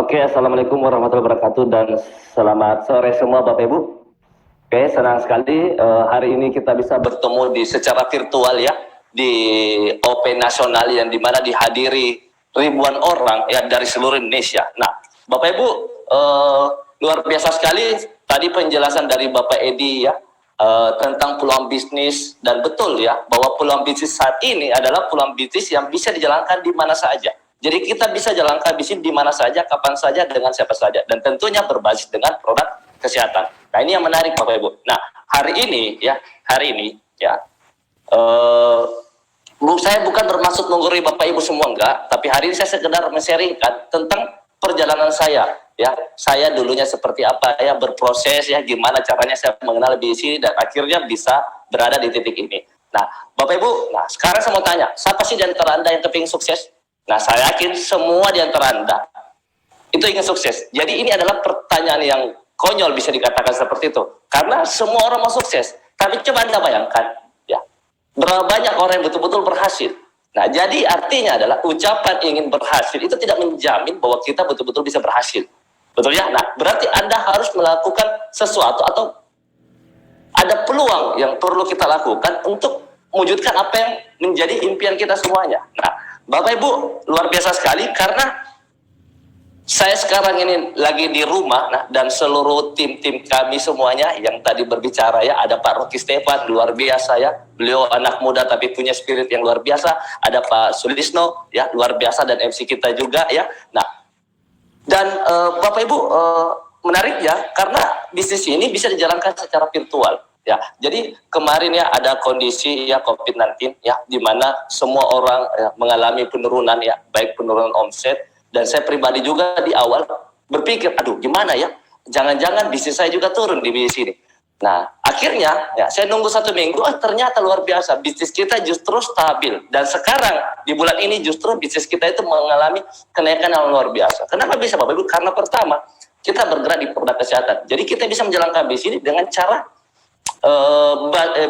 Oke, Assalamualaikum warahmatullahi wabarakatuh dan selamat sore semua Bapak Ibu. Oke, senang sekali hari ini kita bisa bertemu secara virtual ya di Open Nasional yang dimana dihadiri ribuan orang ya dari seluruh Indonesia. Nah, Bapak Ibu luar biasa sekali tadi penjelasan dari Bapak Edi ya tentang peluang bisnis, dan betul ya bahwa peluang bisnis saat ini adalah peluang bisnis yang bisa dijalankan di mana saja. Jadi kita bisa jalankan bisnis di mana saja, kapan saja, dengan siapa saja, dan tentunya berbasis dengan produk kesehatan. Nah, ini yang menarik Bapak Ibu. Nah, hari ini ya, saya bukan bermaksud menggurui Bapak Ibu semua, enggak, tapi hari ini saya sekedar men-sharingkan tentang perjalanan saya. Ya, saya dulunya seperti apa ya, berproses ya, gimana caranya saya mengenal bisnis dan akhirnya bisa berada di titik ini. Nah, Bapak Ibu, nah sekarang saya mau tanya, siapa sih di antara Anda yang kepingin sukses? Nah, saya yakin semua di antara Anda itu ingin sukses. Jadi ini adalah pertanyaan yang konyol bisa dikatakan seperti itu. Karena semua orang mau sukses. Tapi coba Anda bayangkan, ya, berapa banyak orang yang betul-betul berhasil. Nah, jadi artinya adalah ucapan ingin berhasil itu tidak menjamin bahwa kita betul-betul bisa berhasil. Betul ya? Nah, berarti Anda harus melakukan sesuatu atau ada peluang yang perlu kita lakukan untuk mewujudkan apa yang menjadi impian kita semuanya. Nah, Bapak Ibu, luar biasa sekali karena saya sekarang ini lagi di rumah, nah, dan seluruh tim-tim kami semuanya yang tadi berbicara ya, ada Pak Rocky Stefan, luar biasa ya, beliau anak muda tapi punya spirit yang luar biasa, ada Pak Sulisno ya, luar biasa, dan MC kita juga ya. Nah, dan Bapak Ibu, menarik ya, karena bisnis ini bisa dijalankan secara virtual. Ya, jadi kemarin ya ada kondisi ya COVID-19 ya, di mana semua orang ya, mengalami penurunan ya, baik penurunan omset, dan saya pribadi juga di awal berpikir, aduh gimana ya, jangan-jangan bisnis saya juga turun di bisnis ini. Nah, akhirnya ya saya nunggu 1 minggu, ternyata luar biasa, bisnis kita justru stabil, dan sekarang di bulan ini justru bisnis kita itu mengalami kenaikan yang luar biasa. Kenapa bisa Bapak Ibu? Karena pertama, kita bergerak di produk kesehatan. Jadi kita bisa menjalankan bisnis ini dengan cara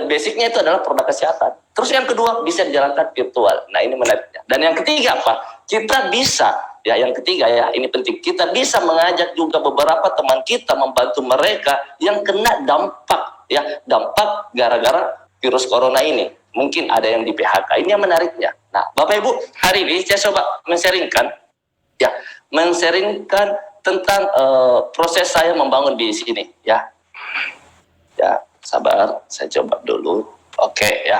basicnya itu adalah produk kesehatan. Terus yang kedua bisa dijalankan virtual. Nah, ini menariknya. Dan yang ketiga apa? Kita bisa ya, yang ketiga ya, ini penting. Kita bisa mengajak juga beberapa teman kita, membantu mereka yang kena dampak ya, dampak gara-gara virus corona ini. Mungkin ada yang di PHK. Ini yang menariknya. Nah, Bapak Ibu, hari ini saya coba men-sharingkan ya, men-sharingkan tentang proses saya membangun di sini ya. Ya, sabar, saya coba dulu. Oke ya.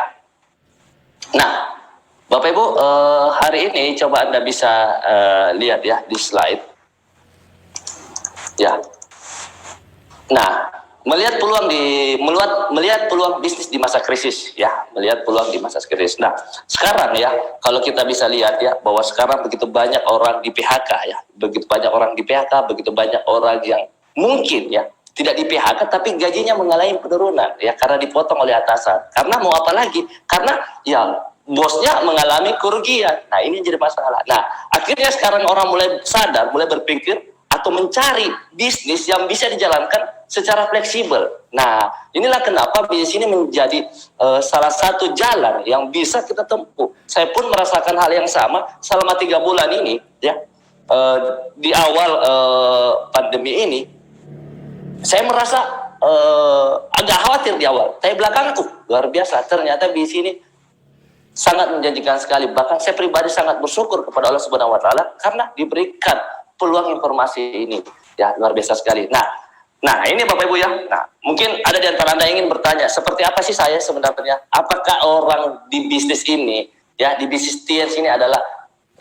Nah, Bapak Ibu, hari ini coba Anda bisa lihat ya di slide. Ya. Nah, melihat peluang bisnis di masa krisis ya, melihat peluang di masa krisis. Nah, sekarang ya, kalau kita bisa lihat ya, bahwa sekarang begitu banyak orang di PHK ya, begitu banyak orang di PHK, begitu banyak orang yang mungkin ya tidak di PHK tapi gajinya mengalami penurunan ya, karena dipotong oleh atasan. Karena mau apa lagi? Karena ya bosnya mengalami kerugian. Nah, ini jadi masalah. Nah, akhirnya sekarang orang mulai sadar, mulai berpikir atau mencari bisnis yang bisa dijalankan secara fleksibel. Nah, inilah kenapa bisnis ini menjadi salah satu jalan yang bisa kita tempuh. Saya pun merasakan hal yang sama selama 3 bulan ini ya. Di awal pandemi ini saya merasa agak khawatir di awal. Tapi belakangan luar biasa, ternyata di sini sangat menjanjikan sekali. Bahkan saya pribadi sangat bersyukur kepada Allah Subhanahu wa taala karena diberikan peluang informasi ini. Ya, luar biasa sekali. Nah, ini Bapak Ibu ya. Nah, mungkin ada di antara Anda ingin bertanya, seperti apa sih saya sebenarnya? Apakah orang di bisnis ini ya, di bisnis TNC ini adalah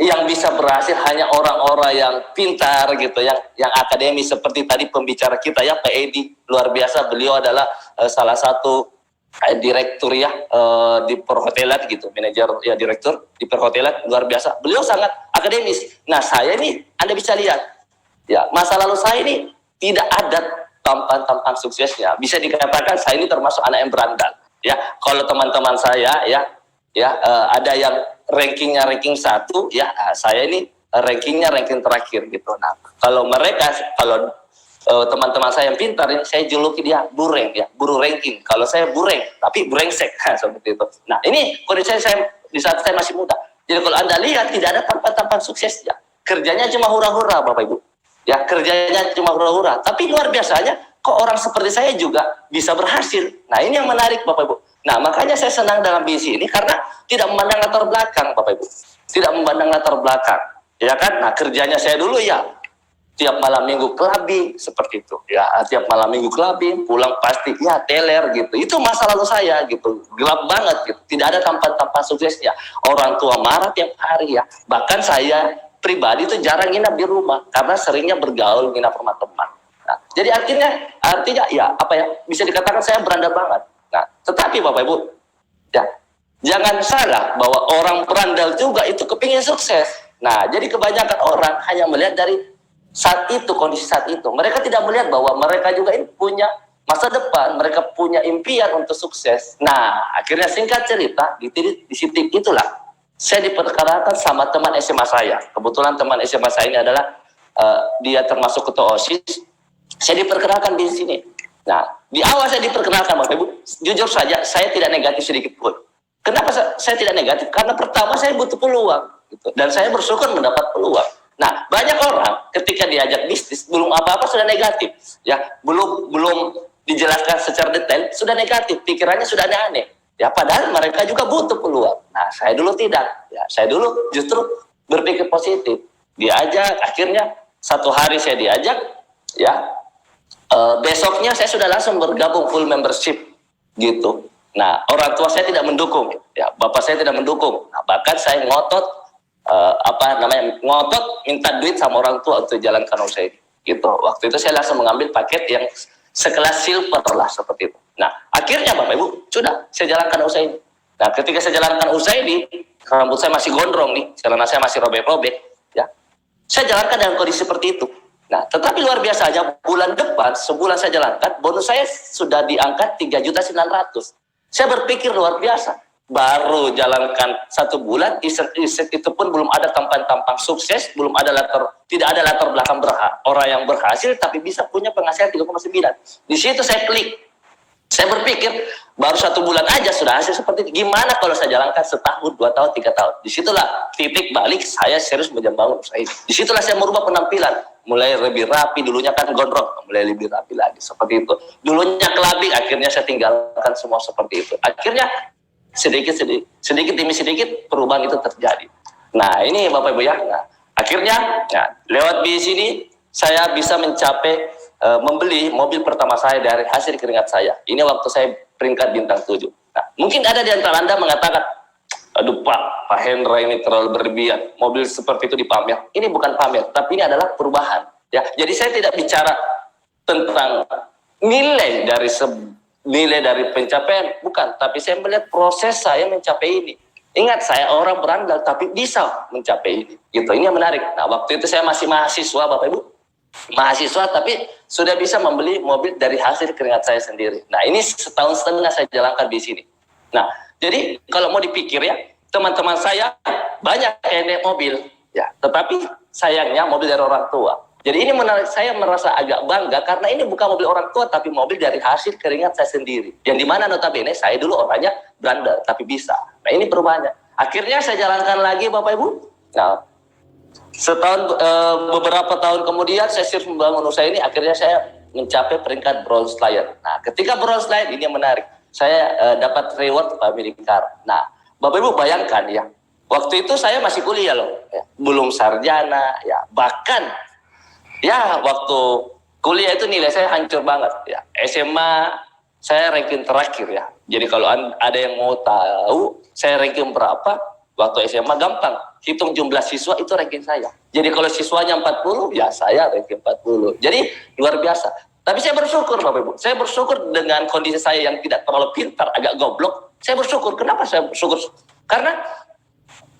yang bisa berhasil hanya orang-orang yang pintar gitu, yang akademis, seperti tadi pembicara kita ya, Pak Edi, luar biasa, beliau adalah salah satu direktur ya di perhotelan gitu, manajer ya, direktur di perhotelan, luar biasa, beliau sangat akademis. Nah, saya ini Anda bisa lihat ya, masa lalu saya ini tidak ada tampan suksesnya. Bisa dikatakan saya ini termasuk anak yang berandal ya. Kalau teman-teman saya ya ada yang rankingnya ranking 1 ya, saya ini rankingnya ranking terakhir gitu. Nah, kalau teman-teman saya yang pintar ini, saya juluki dia bureng ya, buru ranking. Kalau saya bureng tapi burengsek seperti itu. Nah, ini kondisi saya di saat saya masih muda. Jadi kalau Anda lihat tidak ada tampan suksesnya, kerjanya cuma hura-hura Bapak Ibu Ya, kerjanya cuma hura-hura. Tapi luar biasanya, kok orang seperti saya juga bisa berhasil. Nah, ini yang menarik Bapak Ibu. Nah, makanya saya senang dalam bisnis ini karena tidak memandang latar belakang Bapak Ibu. Tidak memandang latar belakang. Ya kan? Nah, kerjanya saya dulu ya tiap malam minggu clubbing seperti itu. Ya, tiap malam minggu clubbing, pulang pasti ya teler gitu. Itu masa lalu saya gitu. Gelap banget gitu. Tidak ada tampan-tampan suksesnya. Orang tua marah tiap hari ya. Bahkan saya pribadi itu jarang nginap di rumah karena seringnya bergaul nginap rumah teman. Nah, jadi artinya ya apa ya, bisa dikatakan saya berandal banget. Nah, tetapi Bapak Ibu, ya jangan salah bahwa orang berandal juga itu kepingin sukses. Nah, jadi kebanyakan orang hanya melihat dari saat itu, kondisi saat itu. Mereka tidak melihat bahwa mereka juga ini punya masa depan, mereka punya impian untuk sukses. Nah, akhirnya singkat cerita, di titik itulah saya diperkenalkan sama teman SMA saya. Kebetulan teman SMA saya ini adalah dia termasuk ketua OSIS. Saya diperkenalkan di sini. Nah, di awal saya diperkenalkan Bapak Ibu, jujur saja saya tidak negatif sedikit pun. Kenapa saya tidak negatif? Karena pertama saya butuh peluang, gitu. Dan saya bersyukur mendapat peluang. Nah, banyak orang ketika diajak bisnis belum apa-apa sudah negatif, ya belum dijelaskan secara detail sudah negatif, pikirannya sudah aneh-aneh. Ya padahal mereka juga butuh peluang. Nah, saya dulu tidak. Ya, saya dulu justru berpikir positif. Diajak, akhirnya satu hari saya diajak, ya besoknya saya sudah langsung bergabung full membership, gitu. Nah, orang tua saya tidak mendukung, ya bapak saya tidak mendukung. Nah, bahkan saya ngotot ngotot minta duit sama orang tua untuk jalankan usaha ini, gitu. Waktu itu saya langsung mengambil paket yang sekelas silver lah seperti itu. Nah, akhirnya Bapak Ibu, sudah saya jalankan usaha ini. Nah, ketika saya jalankan usaha ini, rambut saya masih gondrong nih, celana saya masih robek-robek, ya. Saya jalankan dengan kondisi seperti itu. Nah, tetapi luar biasanya bulan depan, sebulan saya jalankan, bonus saya sudah diangkat 3.900.000. Saya berpikir luar biasa. Baru jalankan 1 bulan, iseng-iseng itu pun belum ada tampang-tampang sukses, tidak ada latar belakang orang yang berhasil, tapi bisa punya penghasilan 3,9. Di situ saya klik. Saya berpikir, baru 1 bulan aja sudah hasil seperti ini. Gimana kalau saya jalankan setahun, 2 tahun, 3 tahun? Disitulah titik balik saya serius menjembangun usaha ini. Disitulah saya merubah penampilan. Mulai lebih rapi, dulunya kan gondrong, mulai lebih rapi lagi, seperti itu. Dulunya clubbing, akhirnya saya tinggalkan semua seperti itu. Akhirnya sedikit demi sedikit perubahan itu terjadi. Nah, ini Bapak Ibu ya. Nah, akhirnya lewat bisnis ini saya bisa mencapai membeli mobil pertama saya dari hasil keringat saya. Ini waktu saya peringkat bintang 7. Nah, mungkin ada di antara Anda mengatakan, aduh Pak Hendra ini terlalu berlebihan, mobil seperti itu dipamer. Ini bukan pamer, tapi ini adalah perubahan. Ya, jadi saya tidak bicara tentang nilai dari pencapaian, bukan, tapi saya melihat proses saya mencapai ini. Ingat, saya orang berandal tapi bisa mencapai ini, gitu. Ini yang menarik. Nah, waktu itu saya masih mahasiswa Bapak Ibu, tapi sudah bisa membeli mobil dari hasil keringat saya sendiri. Nah, ini 1,5 tahun saya jalankan di sini. Nah, jadi kalau mau dipikir ya, teman-teman saya banyak yang naik mobil, ya, tetapi sayangnya mobil dari orang tua. Jadi ini menarik, saya merasa agak bangga karena ini bukan mobil orang tua tapi mobil dari hasil keringat saya sendiri. Yang dimana notabene saya dulu orangnya berandal tapi bisa. Nah, ini perubahannya. Akhirnya saya jalankan lagi Bapak Ibu. Nah, beberapa tahun kemudian saya serius membangun usaha ini, akhirnya saya mencapai peringkat bronze layer. Nah, ketika bronze layer ini yang menarik, saya dapat reward family car. Nah, Bapak Ibu bayangkan ya, waktu itu saya masih kuliah loh, ya, belum sarjana, ya bahkan ya waktu kuliah itu nilai saya hancur banget ya. SMA saya ranking terakhir ya. Jadi kalau ada yang mau tahu saya ranking berapa waktu SMA, gampang, hitung jumlah siswa itu ranking saya. Jadi kalau siswanya 40 ya saya ranking 40. Jadi luar biasa. Tapi saya bersyukur Bapak Ibu. Saya bersyukur dengan kondisi saya yang tidak terlalu pintar, agak goblok. Saya bersyukur. Kenapa saya bersyukur? Karena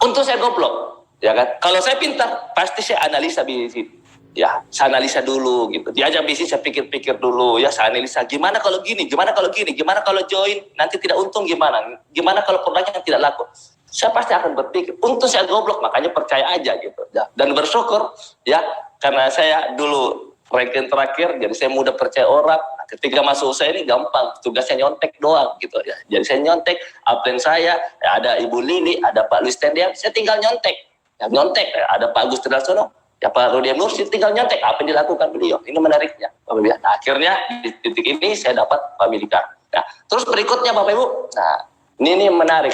untuk saya goblok, ya kan. Kalau saya pintar, pasti saya analisa bisnis. Ya, saya analisa dulu gitu. Diajak bisnis saya pikir-pikir dulu ya, saya analisa gimana kalau gini, gimana kalau gini, gimana kalau join nanti tidak untung gimana? Gimana kalau produknya tidak laku? Saya pasti akan berpikir. Untuk saya goblok, makanya percaya aja gitu. Ya. Dan bersyukur ya, karena saya dulu ranking terakhir, jadi saya mudah percaya orang. Nah, ketika masuk usaha ini gampang, tugasnya nyontek doang gitu ya. Jadi saya nyontek, upline saya, ya, ada Ibu Lili, ada Pak Luis Tendian, saya tinggal nyontek. Ya, nyontek, ya, ada Pak Agus Trilasono. Ya Pak Rudiam Nursi tinggal nyontek apa yang dilakukan beliau. Ini menariknya, Bapak Ibu. Nah, akhirnya di titik ini saya dapat family car. Nah, terus berikutnya Bapak Ibu, nah ini menarik.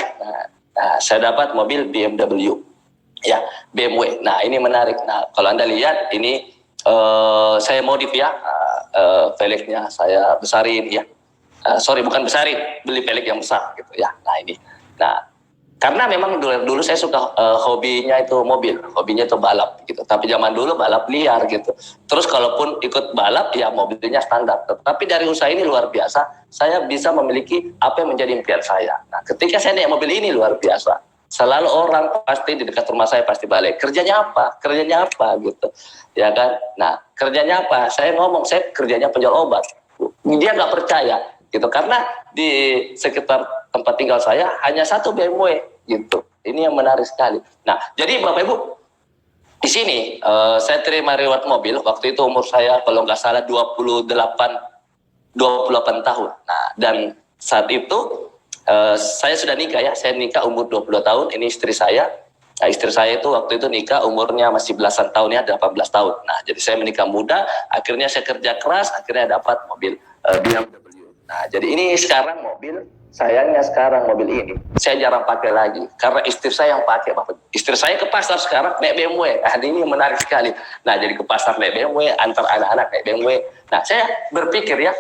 Nah, saya dapat mobil BMW, ya BMW. Nah, ini menarik. Nah, kalau Anda lihat ini saya modif ya, velgnya saya besarin ya. Sorry, bukan besarin, beli velg yang besar gitu ya. Nah ini, nah karena memang dulu saya suka hobinya itu mobil, hobinya itu balap gitu. Tapi zaman dulu balap liar gitu. Terus kalaupun ikut balap ya mobilnya standar. Tapi dari usaha ini luar biasa, saya bisa memiliki apa yang menjadi impian saya. Nah ketika saya naik mobil ini luar biasa. Selalu orang pasti di dekat rumah saya pasti balik. Kerjanya apa? Kerjanya apa gitu. Ya kan? Nah kerjanya apa? Saya ngomong, saya kerjanya penjual obat. Dia nggak percaya gitu. Karena di sekitar tempat tinggal saya hanya satu BMW gitu. Ini yang menarik sekali. Nah, jadi Bapak Ibu, di sini saya terima reward mobil waktu itu umur saya kalau nggak salah 28 tahun. Nah, dan saat itu saya sudah nikah ya. Saya nikah umur 20 tahun. Ini istri saya. Nah, istri saya itu waktu itu nikah umurnya masih belasan tahun ya, 18 tahun. Nah, jadi saya menikah muda, akhirnya saya kerja keras, akhirnya dapat mobil BMW. Nah, jadi ini sekarang mobil, sayangnya sekarang mobil ini saya jarang pakai lagi karena istri saya yang pakai, Bapak. Istri saya ke pasar sekarang naik BMW. Nah, ini menarik sekali. Nah, jadi ke pasar naik BMW, antar anak-anak naik BMW. Nah, saya berpikir ya,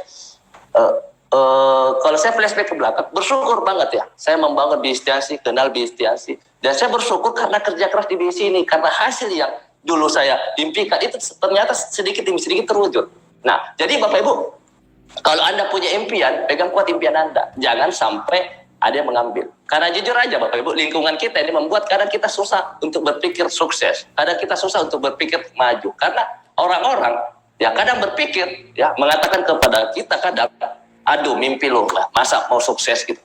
kalau saya flashback ke belakang, bersyukur banget ya. Saya membangun Bistiasi, kenal Bistiasi, dan saya bersyukur karena kerja keras di BSI ini, karena hasil yang dulu saya impikan itu ternyata sedikit demi sedikit terwujud. Nah, jadi Bapak Ibu, kalau Anda punya impian, pegang kuat impian Anda. Jangan sampai ada yang mengambil. Karena jujur aja Bapak Ibu, lingkungan kita ini membuat kadang kita susah untuk berpikir sukses. Kadang kita susah untuk berpikir maju. Karena orang-orang ya kadang berpikir, ya mengatakan kepada kita kadang, aduh mimpi lo, masa mau sukses gitu.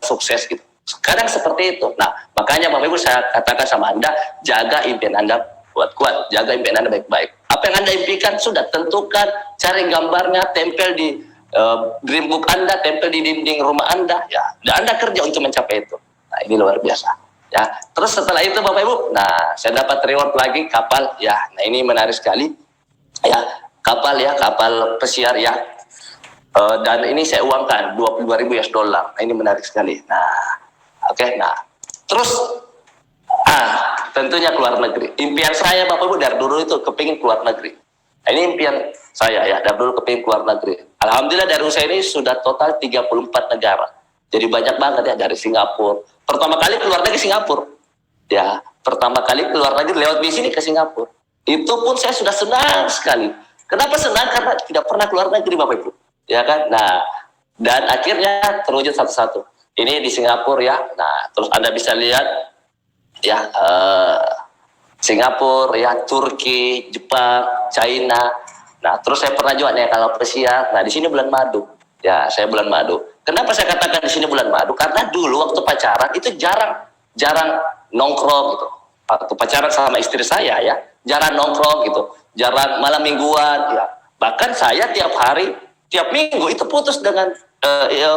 Kadang seperti itu. Nah, makanya Bapak Ibu saya katakan sama Anda, jaga impian Anda kuat-kuat. Jaga impian Anda baik-baik. Apa yang Anda impikan sudah tentukan, cari gambarnya, tempel di dream book Anda, tempel di dinding rumah Anda, ya, dan Anda kerja untuk mencapai itu. Nah, ini luar biasa. Ya, terus setelah itu Bapak Ibu, nah saya dapat reward lagi kapal, ya, nah ini menarik sekali, ya, kapal pesiar ya, dan ini saya uangkan 22.000 US dollar. Nah, ini menarik sekali. Nah, oke, nah, terus, tentunya keluar negeri. Impian saya Bapak Ibu dari dulu itu kepingin keluar negeri. Nah, ini impian saya ya, dari dulu kepingin keluar negeri. Alhamdulillah dari usaha ini sudah total 34 negara. Jadi banyak banget ya, dari Singapura. Pertama kali keluar negeri Singapura. Ya, pertama kali keluar negeri lewat bis ini ke Singapura. Itu pun saya sudah senang sekali. Kenapa senang? Karena tidak pernah keluar negeri Bapak Ibu. Ya kan? Nah, dan akhirnya terwujud satu-satu. Ini di Singapura ya. Nah, terus Anda bisa lihat ya, Singapura, ya, Turki, Jepang, China. Nah, terus saya pernah juga nih kalau pesiar. Nah, di sini bulan madu. Ya, saya bulan madu. Kenapa saya katakan di sini bulan madu? Karena dulu waktu pacaran itu jarang nongkrong gitu. Waktu pacaran sama istri saya ya, jarang nongkrong gitu. Jarang malam mingguan ya. Bahkan saya tiap hari, tiap minggu itu putus dengan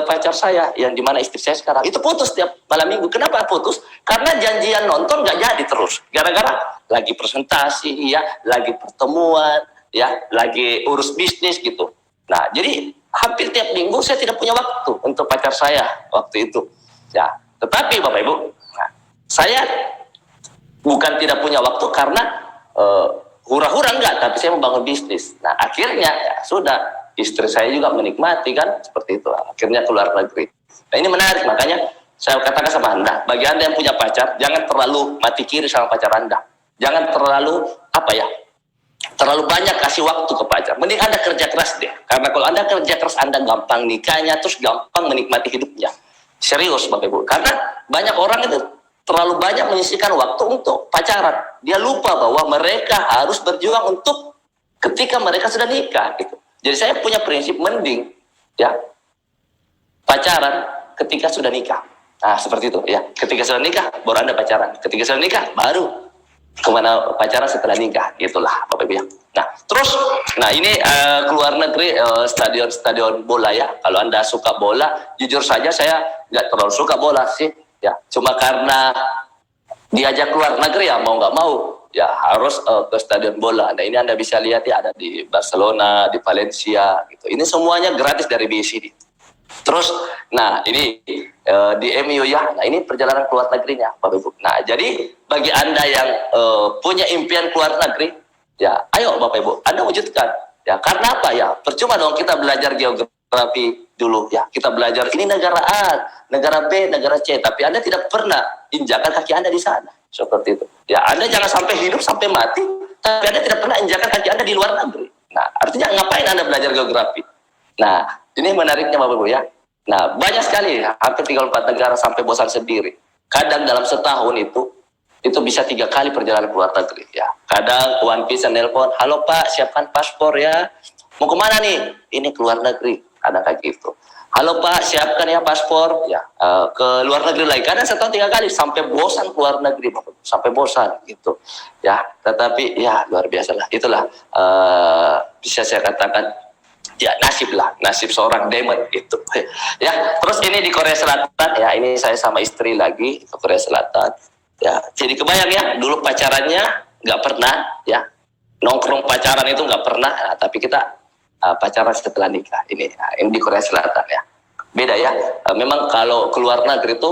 pacar saya yang dimana istri saya sekarang itu putus tiap malam minggu. Kenapa putus? Karena janjian nonton nggak jadi terus. Gara-gara lagi presentasi, ya, lagi pertemuan, ya, lagi urus bisnis gitu. Nah, jadi hampir tiap minggu saya tidak punya waktu untuk pacar saya waktu itu. Ya, tetapi Bapak Ibu, nah, saya bukan tidak punya waktu karena hura-hura enggak, tapi saya membangun bisnis. Nah, akhirnya ya sudah, istri saya juga menikmati kan seperti itu. Akhirnya keluar negeri. Nah, ini menarik, makanya saya katakan sama Anda, bagi Anda yang punya pacar, jangan terlalu mati kiri sama pacar Anda. Jangan terlalu terlalu banyak kasih waktu ke pacar. Mending Anda kerja keras deh. Karena kalau Anda kerja keras, Anda gampang nikahnya, terus gampang menikmati hidupnya. Serius Bapak Ibu. Karena banyak orang itu terlalu banyak menyisihkan waktu untuk pacaran. Dia lupa bahwa mereka harus berjuang untuk ketika mereka sudah nikah gitu. Jadi saya punya prinsip mending ya pacaran ketika sudah nikah. Nah, seperti itu ya. Ketika sudah nikah baru Anda pacaran. Ketika sudah nikah baru kemana pacaran setelah nikah. Itulah Bapak Ibu ya. Nah, terus ini keluar negeri, stadion bola ya. Kalau Anda suka bola, jujur saja saya nggak terlalu suka bola sih ya. Cuma karena diajak keluar negeri ya mau nggak mau ya harus ke stadion bola. Nah ini Anda bisa lihat ya, ada di Barcelona, di Valencia gitu. Ini semuanya gratis dari BCD. Terus, nah ini di MU ya, nah ini perjalanan keluar negerinya, Bapak Ibu. Nah jadi bagi Anda yang punya impian keluar negeri, ya ayo Bapak Ibu, Anda wujudkan. Ya karena apa ya? Percuma dong kita belajar geografi dulu ya, kita belajar ini negara A, negara B, negara C, tapi Anda tidak pernah injakan kaki Anda di sana. Seperti itu. Ya Anda jangan sampai hidup sampai mati, tapi Anda tidak pernah injakan kaki Anda di luar negeri. Nah artinya ngapain Anda belajar geografi? Nah ini menariknya Bapak Ibu ya. Nah, banyak sekali, hampir 34 negara sampai bosan sendiri. Kadang dalam setahun itu bisa 3 kali perjalanan ke luar negeri ya. Kadang One Piece nelpon, halo Pak, siapkan paspor ya. Mau kemana nih? Ini ke luar negeri. Kadang kayak gitu. Halo Pak, siapkan ya paspor ya, ke luar negeri lagi. Kadang setahun 3 kali sampai bosan ke luar negeri, Bapak. Sampai bosan gitu. Ya, tetapi ya luar biasa lah. Itulah bisa saya katakan ya nasib seorang demon gitu ya. Terus ini di Korea Selatan ya, ini saya sama istri lagi ke Korea Selatan ya. Jadi kebayang ya, dulu pacarannya nggak pernah ya, nongkrong pacaran itu nggak pernah, nah, tapi kita pacaran setelah nikah. Ini di Korea Selatan ya, beda ya. Memang kalau keluar negeri itu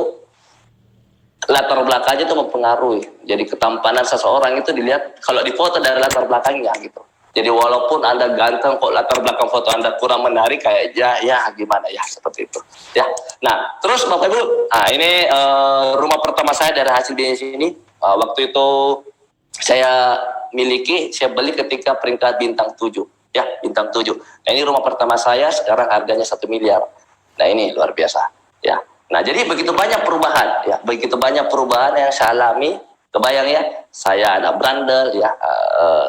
latar belakangnya itu mempengaruhi. Jadi ketampanan seseorang itu dilihat kalau di foto dari latar belakangnya gitu. Jadi walaupun Anda ganteng, kok latar belakang foto Anda kurang menarik, kayak ya gimana ya, seperti itu. Ya. Nah, terus Bapak Ibu, nah ini rumah pertama saya dari hasil bisnis ini. Waktu itu saya saya beli ketika peringkat bintang 7. Ya, bintang 7. Nah, ini rumah pertama saya, sekarang harganya 1 miliar. Nah, ini luar biasa. Ya. Nah, jadi begitu banyak perubahan, ya, begitu banyak perubahan yang saya alami. Kebayang ya, saya ada brandel ya,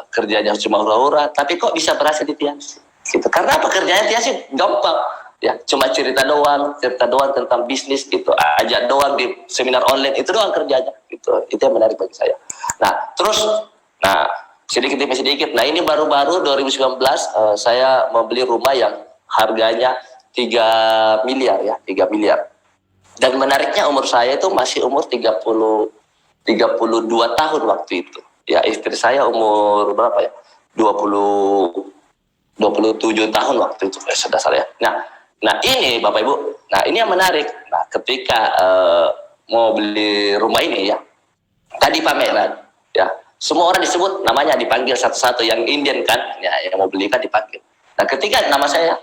kerjanya cuma hura-hura, tapi kok bisa berhasil di Tiansi? Gitu. Karena apa? Kerjanya Tiansi gampang, ya, cuma cerita doang tentang bisnis gitu, ajak doang di seminar online, itu doang kerjanya. Gitu. Itu yang menarik bagi saya. Nah, terus, sedikit demi sedikit. Nah, ini baru-baru 2019 saya membeli rumah yang harganya 3 miliar ya, 3 miliar. Dan menariknya umur saya itu masih umur 32 tahun waktu itu. Ya, istri saya umur berapa ya? 27 tahun waktu itu, sudah salah ya. Nah ini Bapak Ibu, nah ini yang menarik. Nah, ketika mau beli rumah ini ya, tadi pameran ya, semua orang disebut namanya, dipanggil satu-satu, yang Indian kan, ya, yang mau beli kan dipanggil. Nah, ketika nama saya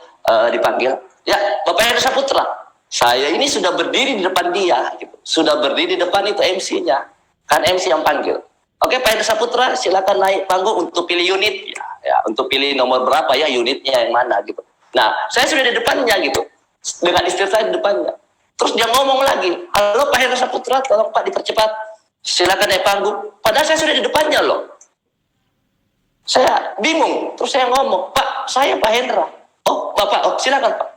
dipanggil, ya Bapak Hendra Saputra, saya ini sudah berdiri di depan dia, gitu. Sudah berdiri di depan itu MC-nya. Kan MC yang panggil. Oke, Pak Hendra Saputra, silakan naik panggung untuk pilih unit ya, untuk pilih nomor berapa ya, unitnya yang mana gitu. Nah, saya sudah di depannya gitu, dengan istri saya di depannya. Terus dia ngomong lagi, halo Pak Hendra Saputra, tolong Pak dipercepat, silakan naik panggung. Padahal saya sudah di depannya loh. Saya bingung, terus saya ngomong, Pak, saya Pak Hendra. Oh, Bapak, oh silakan Pak.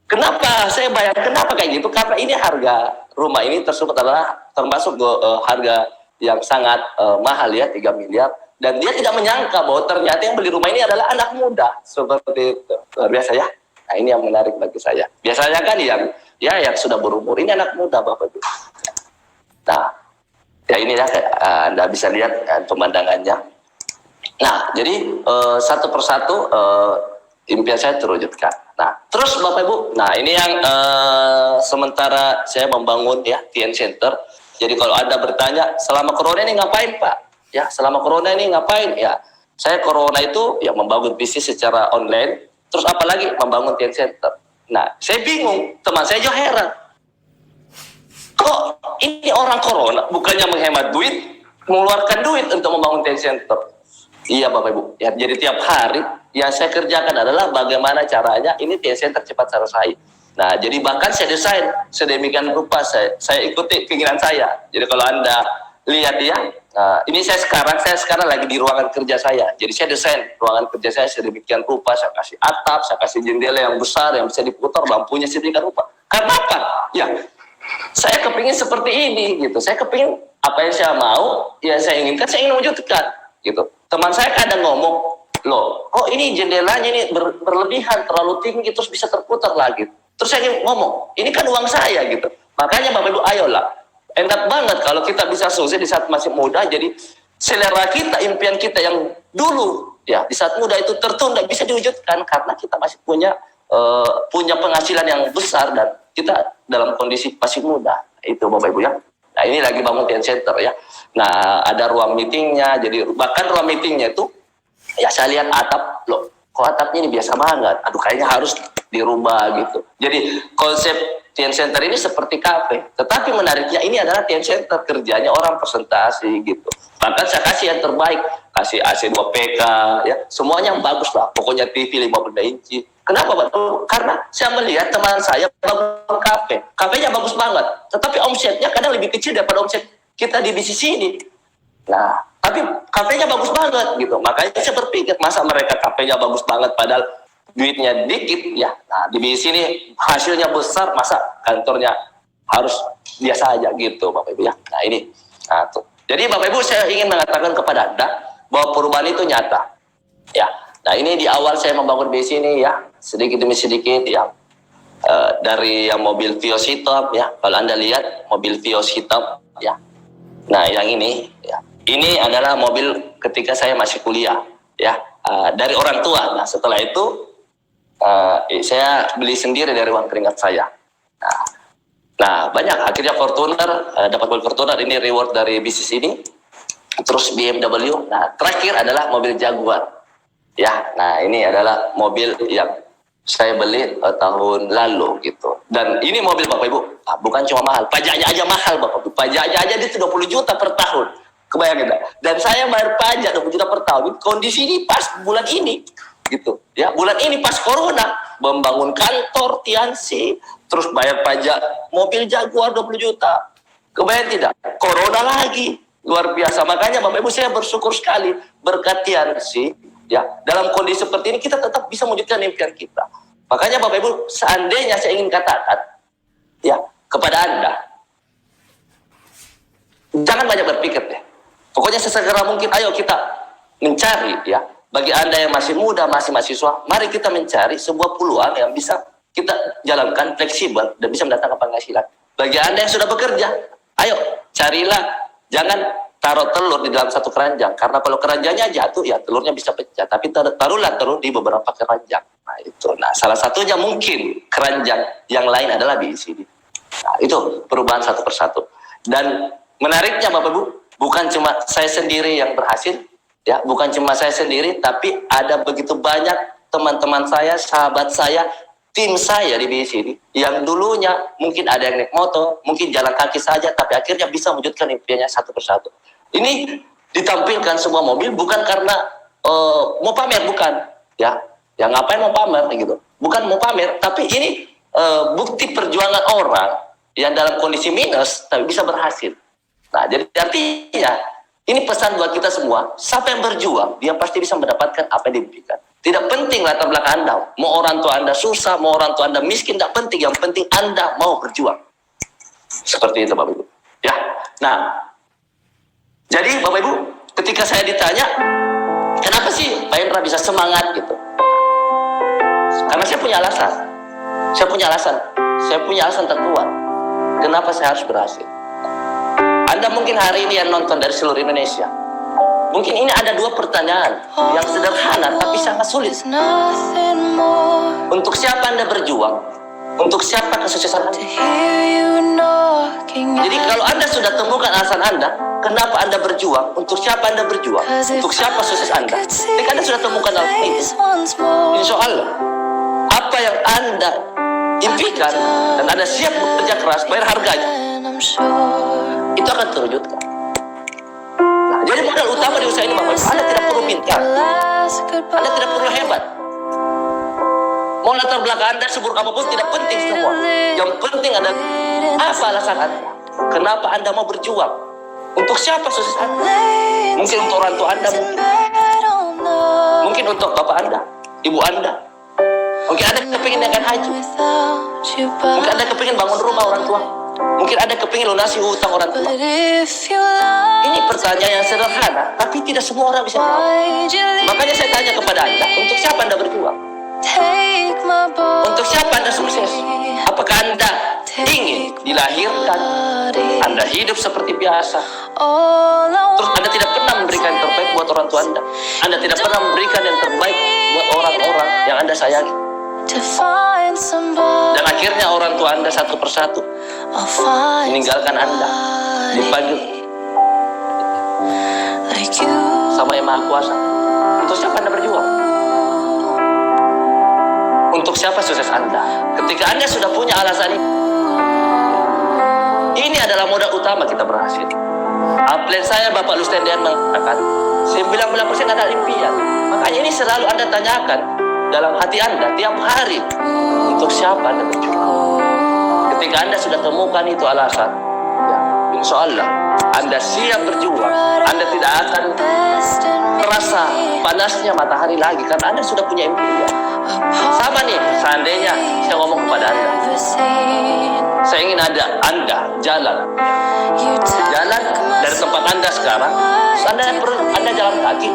Kenapa saya bayar? Kenapa kayak gitu? Karena ini harga rumah ini tersebut adalah termasuk harga yang sangat mahal ya, 3 miliar. Dan dia tidak menyangka bahwa ternyata yang beli rumah ini adalah anak muda. Seperti itu. Luar biasa ya. Nah, ini yang menarik bagi saya. Biasanya kan yang sudah berumur. Ini anak muda Bapak Ibu. Nah, ya ini ya, Anda bisa lihat pemandangannya. Nah, jadi satu persatu impian saya terwujudkan. Nah, terus Bapak Ibu, nah ini yang sementara saya membangun ya TN Center. Jadi kalau Anda bertanya, selama corona ini ngapain Pak? Ya, selama corona ini ngapain? Ya, saya corona itu ya membangun bisnis secara online, terus apalagi membangun TN Center. Nah, saya bingung, teman saya juga heran. Kok ini orang corona bukannya menghemat duit, mengeluarkan duit untuk membangun TN Center? Iya Bapak Ibu, ya, jadi tiap hari yang saya kerjakan adalah bagaimana caranya ini TN Center cepat selesai. Nah, jadi bahkan saya desain sedemikian rupa, saya ikuti keinginan saya. Jadi kalau Anda lihat ya, ini saya sekarang lagi di ruangan kerja saya. Jadi saya desain ruangan kerja saya sedemikian rupa, saya kasih atap, saya kasih jendela yang besar yang bisa diputar, lampunya sedemikian rupa. Karena apa? Ya, saya kepingin seperti ini gitu. Saya kepingin apa yang saya mau, yang saya inginkan, saya ingin wujudkan gitu. Teman saya kadang ngomong, loh, kok ini jendelanya ini berlebihan, terlalu tinggi, terus bisa terputar lagi. Terus saya ngomong, ini kan uang saya gitu. Makanya Bapak Ibu, ayolah, enak banget kalau kita bisa sukses di saat masih muda. Jadi selera kita, impian kita yang dulu ya di saat muda itu tertunda bisa diwujudkan karena kita masih punya penghasilan yang besar dan kita dalam kondisi masih muda. Itu Bapak Ibu ya. Nah ini lagi bangun TN Center ya. Nah ada ruang meetingnya, jadi bahkan ruang meetingnya itu ya saya lihat atap, loh kok atapnya ini biasa banget, aduh kayaknya harus dirubah gitu. Jadi konsep TN Center ini seperti kafe, tetapi menariknya ini adalah TN Center, kerjanya orang presentasi gitu. Bahkan saya kasih yang terbaik, kasih AC 2PK ya, semuanya yang bagus lah, pokoknya TV 50 inci. Kenapa Pak? Karena saya melihat teman saya bangun kafe, kafenya bagus banget, tetapi omsetnya kadang lebih kecil daripada omset kita di bisnis ini. Nah, tapi kafenya bagus banget gitu. Makanya saya berpikir, masa mereka kafenya bagus banget padahal duitnya dikit ya. Nah, di sini hasilnya besar, masa kantornya harus biasa aja gitu Bapak Ibu ya. Nah, ini. Nah, tuh. Jadi Bapak Ibu saya ingin mengatakan kepada Anda bahwa perubahan itu nyata. Ya. Nah, ini di awal saya membangun di sini ya, sedikit demi sedikit ya. Dari yang mobil Vios hitam ya. Kalau Anda lihat mobil Vios hitam ya. Nah, yang ini ya. Ini adalah mobil ketika saya masih kuliah, ya, dari orang tua. Nah, setelah itu saya beli sendiri dari uang keringat saya. Nah banyak akhirnya Fortuner, dapat mobil Fortuner, ini reward dari bisnis ini. Terus BMW. Nah, terakhir adalah mobil Jaguar. Ya, nah ini adalah mobil yang saya beli tahun lalu gitu. Dan ini mobil Bapak Ibu, bukan cuma mahal, pajaknya aja mahal Bapak Ibu. Pajaknya aja itu 20 juta per tahun. Kebayang enggak? Dan saya bayar pajak 20 juta per tahun. Kondisi ini pas bulan ini gitu. Ya, bulan ini pas corona, membangun kantor Tiansi, terus bayar pajak mobil Jaguar 20 juta. Kebayang tidak? Corona lagi. Luar biasa. Makanya Bapak Ibu saya bersyukur sekali berkat Tiansi, ya, dalam kondisi seperti ini kita tetap bisa mewujudkan impian kita. Makanya Bapak Ibu, seandainya saya ingin katakan ya kepada Anda, jangan banyak berpikir deh. Pokoknya sesegera mungkin ayo kita mencari ya. Bagi Anda yang masih muda, masih mahasiswa, mari kita mencari sebuah peluang yang bisa kita jalankan fleksibel dan bisa mendatangkan penghasilan. Bagi Anda yang sudah bekerja, ayo carilah, jangan taruh telur di dalam satu keranjang, karena kalau keranjangnya jatuh ya telurnya bisa pecah, tapi taruhlah telur di beberapa keranjang. Nah itu, nah salah satunya mungkin keranjang yang lain adalah di sini. Nah itu perubahan satu persatu. Dan menariknya Bapak Ibu, bukan cuma saya sendiri yang berhasil, ya, bukan cuma saya sendiri, tapi ada begitu banyak teman-teman saya, sahabat saya, tim saya di sini yang dulunya mungkin ada yang naik motor, mungkin jalan kaki saja, tapi akhirnya bisa mewujudkan impiannya satu persatu. Ini ditampilkan semua mobil bukan karena mau pamer, bukan, ya, yang ngapain mau pamer gitu, bukan mau pamer, tapi ini bukti perjuangan orang yang dalam kondisi minus tapi bisa berhasil. Nah, jadi artinya ini pesan buat kita semua, siapa yang berjuang, dia pasti bisa mendapatkan apa yang diimpikan. Tidak penting latar belakang Anda, mau orang tua Anda susah, mau orang tua Anda miskin, tidak penting, yang penting Anda mau berjuang. Seperti itu Bapak Ibu. Ya, nah, jadi Bapak Ibu, ketika saya ditanya, kenapa sih Pak Hendra bisa semangat gitu? Karena saya punya alasan. Saya punya alasan terkuat. Kenapa saya harus berhasil? Anda mungkin hari ini yang nonton dari seluruh Indonesia, mungkin ini ada dua pertanyaan yang sederhana tapi sangat sulit. Untuk siapa Anda berjuang? Untuk siapa kesuksesan Anda? Jadi kalau Anda sudah temukan alasan Anda, kenapa Anda berjuang? Untuk siapa Anda berjuang? Untuk siapa sukses Anda? Ketika Anda sudah temukan alasan itu, insya Allah apa yang Anda impikan dan Anda siap bekerja keras, bayar harganya, itu akan terwujudkan. Nah, jadi modal utama di usaha ini Bapak Ibu, Anda tidak perlu pintar, Anda tidak perlu hebat, mau latar belakang Anda seburuk apapun tidak penting semua. Yang penting adalah apa alasan Anda, kenapa Anda mau berjuang, untuk siapa sukses Anda. Mungkin untuk orang tua Anda, mungkin untuk bapak Anda, ibu Anda, mungkin Anda kepingin akan haji, mungkin Anda kepingin bangun rumah orang tua, mungkin Anda kepingin lunasi hutang orang tua. Ini pertanyaan yang sederhana, tapi tidak semua orang bisa jawab. Makanya saya tanya kepada Anda, untuk siapa Anda berjuang? Untuk siapa Anda sukses? Apakah Anda ingin dilahirkan, Anda hidup seperti biasa, terus Anda tidak pernah memberi buat orang tua Anda. Anda tidak pernah memberikan yang terbaik buat orang-orang yang Anda sayangi. Dan akhirnya orang tua Anda satu persatu meninggalkan Anda, dipanggil sama Yang Maha Kuasa. Untuk siapa Anda berjuang? Untuk siapa sukses Anda? Ketika Anda sudah punya alasan ini adalah modal utama kita berhasil. Upline saya Bapak Lustendian mengatakan 99% ada impian. Makanya ini selalu Anda tanyakan dalam hati Anda tiap hari, untuk siapa Anda berjuang. Ketika Anda sudah temukan itu alasan, ya, insya Allah Anda siap berjuang. Anda tidak akan terasa panasnya matahari lagi karena Anda sudah punya impian. Sama nih, seandainya saya ngomong kepada Anda, saya ingin Anda jalan dari tempat Anda sekarang, Anda jalan kaki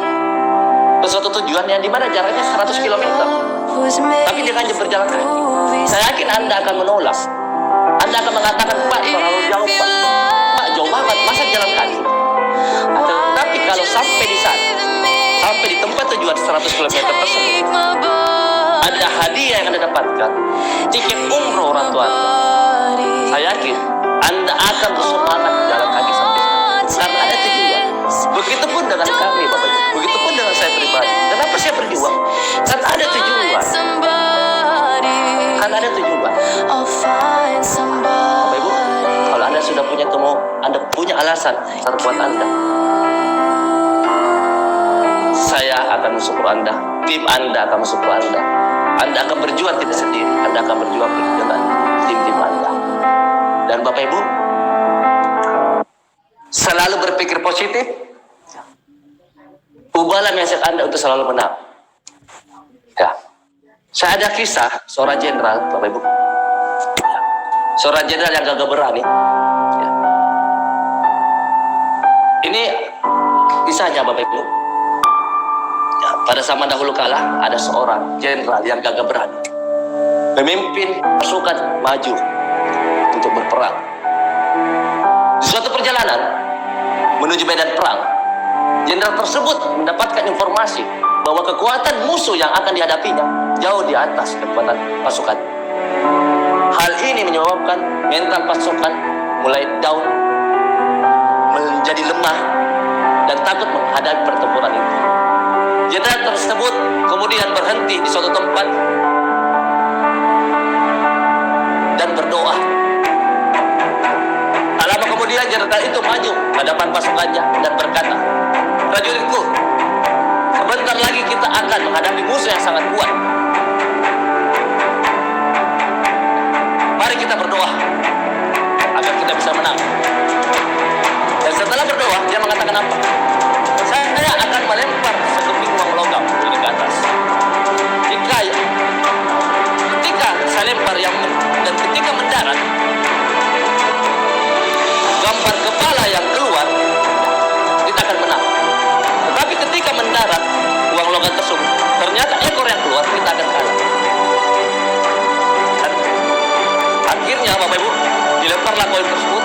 ke suatu tujuan yang dimana jaraknya 100 km. Tapi dengan berjalan kaki, saya yakin Anda akan menolak. Anda akan mengatakan, Pak, terlalu jauh, Pak. Pak, jauh banget, masa jalan kaki? Tapi kalau sampai di sana, sampai di tempat tujuan 100 km tersebut, ada hadiah yang Anda dapatkan, tiket umroh orang tua Anda. Saya yakin Anda akan bersemangat jalan kaki sampai sana karena ada tujuan. Begitupun dengan kami, Bapak Ibu. Begitupun dengan saya pribadi. Kenapa saya berjuang? Karena ada tujuan. Karena ada tujuan. Bapak Ibu, kalau Anda sudah punya Anda punya alasan terkuat Anda, saya akan mensupport Anda. Tim Anda akan mensupport Anda. Anda akan berjuang tidak sendiri. Anda akan berjuang dengan tim-tim Anda. Dan Bapak Ibu, selalu berpikir positif. Ubahlah mindset Anda untuk selalu menang. Ya. Saya ada kisah seorang jenderal, Bapak Ibu. Ya. Seorang jenderal yang gagah berani. Ya. Ini kisahnya, Bapak Ibu. Ya, pada zaman dahulu kala ada seorang jenderal yang gagah berani, memimpin pasukan maju untuk berperang. Di suatu perjalanan menuju medan perang, jenderal tersebut mendapatkan informasi bahwa kekuatan musuh yang akan dihadapinya jauh di atas kekuatan pasukan. Hal ini menyebabkan mental pasukan mulai down, menjadi lemah, dan takut menghadapi pertempuran itu. Jenderal tersebut kemudian berhenti di suatu tempat dan berdoa. Tak lama kemudian jenderal itu maju ke hadapan pasukannya dan berkata, "Prajuritku, sebentar lagi kita akan menghadapi musuh yang sangat kuat. Mari kita berdoa agar kita bisa menang." Dan setelah berdoa, dia mengatakan apa? "Saya akan melempar sekeping uang logam ke atas. Ketika saya lempar dan ketika mendarat, gambar kepala yang keluar, kita akan menang. Tetapi ketika mendarat uang logam tersebut, ternyata ekor yang keluar, kita akan kalah." Dan akhirnya Bapak Ibu, dilemparlah koin tersebut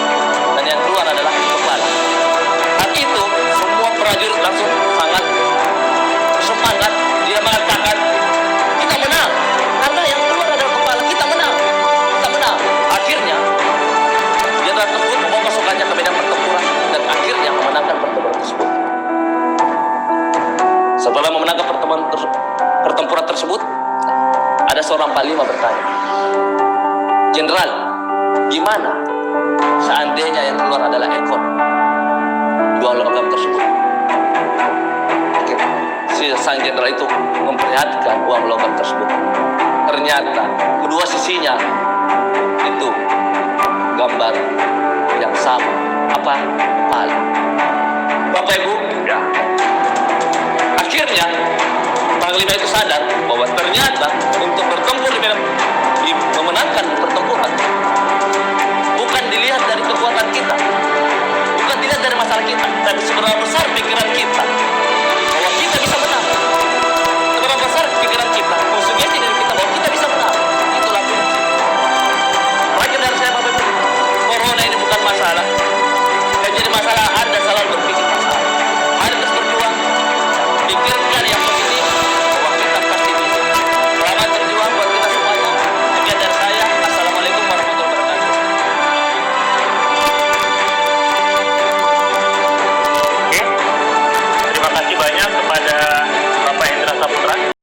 dan yang keluar adalah kepala. Saat itu semua prajurit langsung sangat semangat. Dia mengatakan, "Kita menang, karena yang keluar adalah kepala. Kita menang, kita menang." Akhirnya jenderal tersebut membawa pasukannya ke medan pertempuran dan akhirnya memenangkan pertempuran tersebut. Setelah memenangkan pertempuran tersebut, ada seorang panglima bertanya, "Jenderal, gimana seandainya yang keluar adalah ekor dua logam tersebut?" Si sang jenderal itu memperlihatkan uang logam tersebut. Ternyata kedua sisinya itu gambar yang sama. Apa? Kepala. Bapak Ibu, ya. Akhirnya panglima itu sadar bahwa ternyata untuk bertempur di memenangkan pertempuran bukan dilihat dari kekuatan kita, bukan dilihat dari masalah kita, tapi seberapa besar pikiran kita.